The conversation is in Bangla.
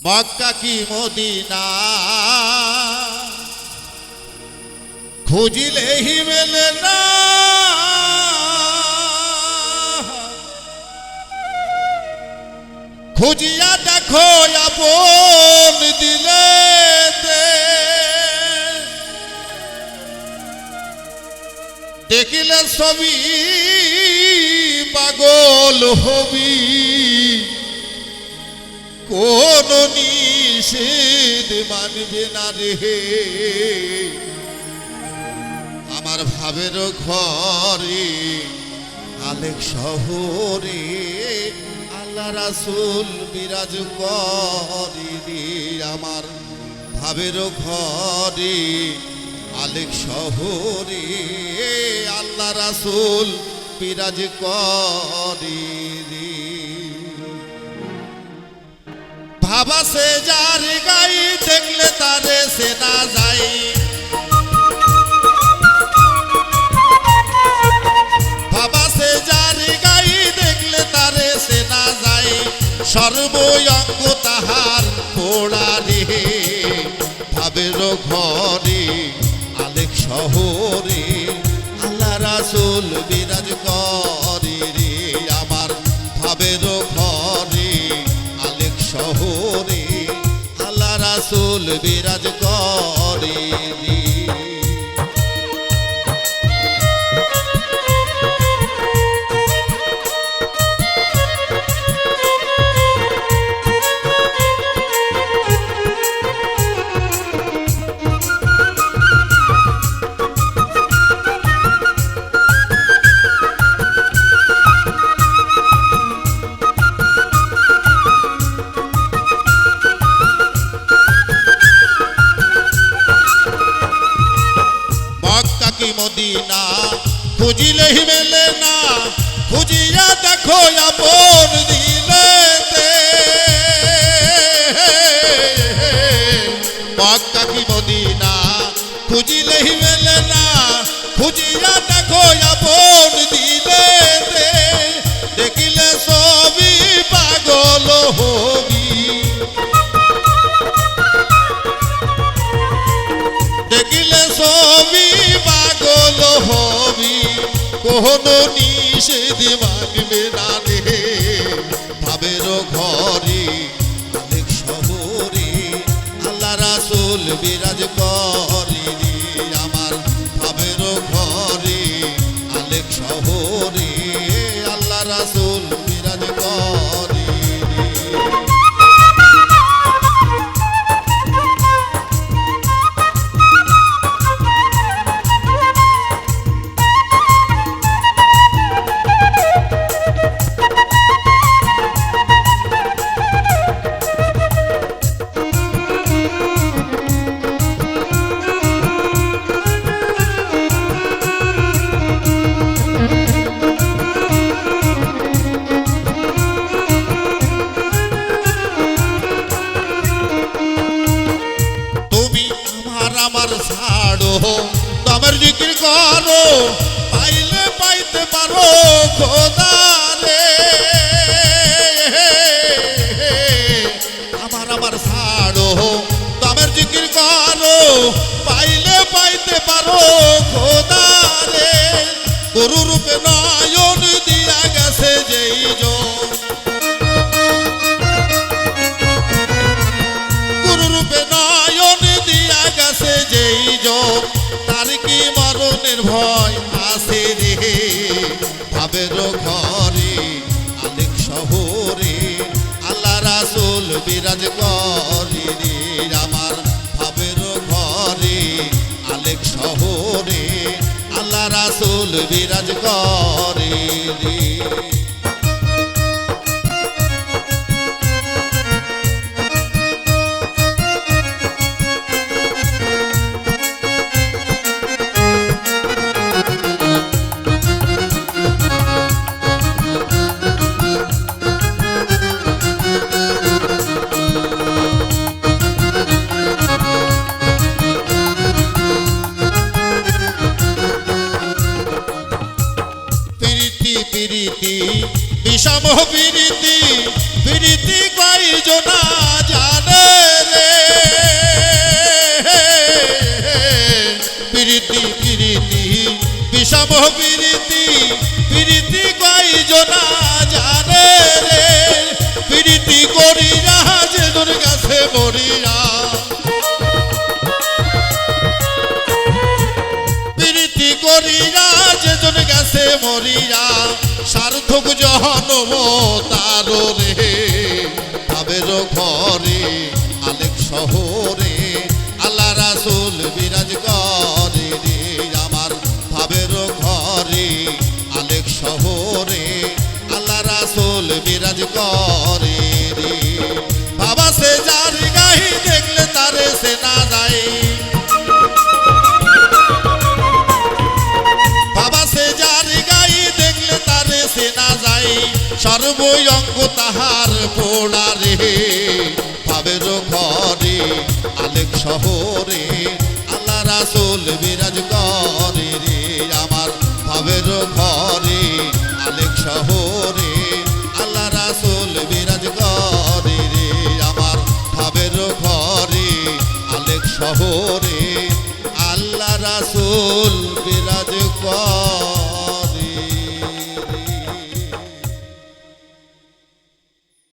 মক্কা কি মদিনা খুঁজিলেই মেলে না, খুঁজিয়া দেখো আপন দিলে দেখিলে ছবি পাগল হবি, কোন নিষেধ মানবে না রে। আমার ভাবের ঘরে আলেক শহরে আল্লাহ রাসূল বিরাজ করে রে। আমার ভাবের ঘরে আলেক শহরে আল্লাহ রাসূল বিরাজ করে রে। ভাবা সে যার গাই দেখলে তারে সে না যায়, ভাবা সে যার গাই দেখলে তারে সে না যায়, সর্বঙ্গ তাহার পোড়া রে। ভাবের ঘরে আলেক শহরে আল্লাহ রাসূল বিরাজ করে রে। আমার ভাবের ঘরে আলেক শহরে আল্লাহ রাসূল বিরাজ করে রে। মদিনা খুঁজিলেই মেলে না, খুঁজিয়া দেখো আপন দিলে। মক্কা কি মদিনা খুঁজিলেই মেলে না, খুঁজিয়া দেখো আপন দিলে। দেখিলে ছবি পাগল হবি, দেখিলে ছবি পাগল হবি, কোন নিষেধ মানবে না রে। ভাবের ঘরে আলেক শহরে আল্লাহ রাসূল বিরাজ করে রে। আমার ভাবের ঘরে আলেক শহরে আল্লাহ রাসূল বিরাজ করে রে। আমার ছাড়ো তোমার জিকির করো, পাইলে পাইতে পারো খোদা রে। আমার ছাড়ো তোমার জিকির করো, পাইলে পাইতে পারো খোদা রে। গুরু রূপে নয়ন দিয়া গেছে যেই জন, গুরু রূপে নয়ন দিয়া গেছে যেই জন, তার কি মরণের ভয় আছে রে। ভাবের ঘরে আলেক শহরে আল্লাহ রাসূল বিরাজ করে রে। আমার ভাবের ঘরে আলেক শহরে আল্লাহ রাসূল বিরাজ করে রে। বিষম প্রীতি প্রীতি কয়জনা জানে রে প্রীতি করিয়া যে তোর কাছে মরিয়া প্রীতি করিয়া যে তোর কাছে মরিয়া সার্থক জহনম তার রে ভাবের ঘরে আলেক শহরে আল্লাহ রাসূল বিরাজ করে রে আমার ভাবের ঘরে আলেক শহরে আল্লাহ রাসূল বিরাজ করে রে বাবা সে যার গাই দেখলে তারে সে না যায় বাবা সে যার গাই দেখলে তারে সে না যায় সর্বঙ্গ তাহার পোড়া রে ভাবের ঘরে আলেক শহরে আল্লাহ রাসূল বিরাজ করে রে আমার ভাবের ঘরে আলেক শহরে আল্লাহ রাসূল বিরাজ করে রে আমার ভাবের ঘরে আলেক শহরে আল্লাহ রাসূল বিরাজ করে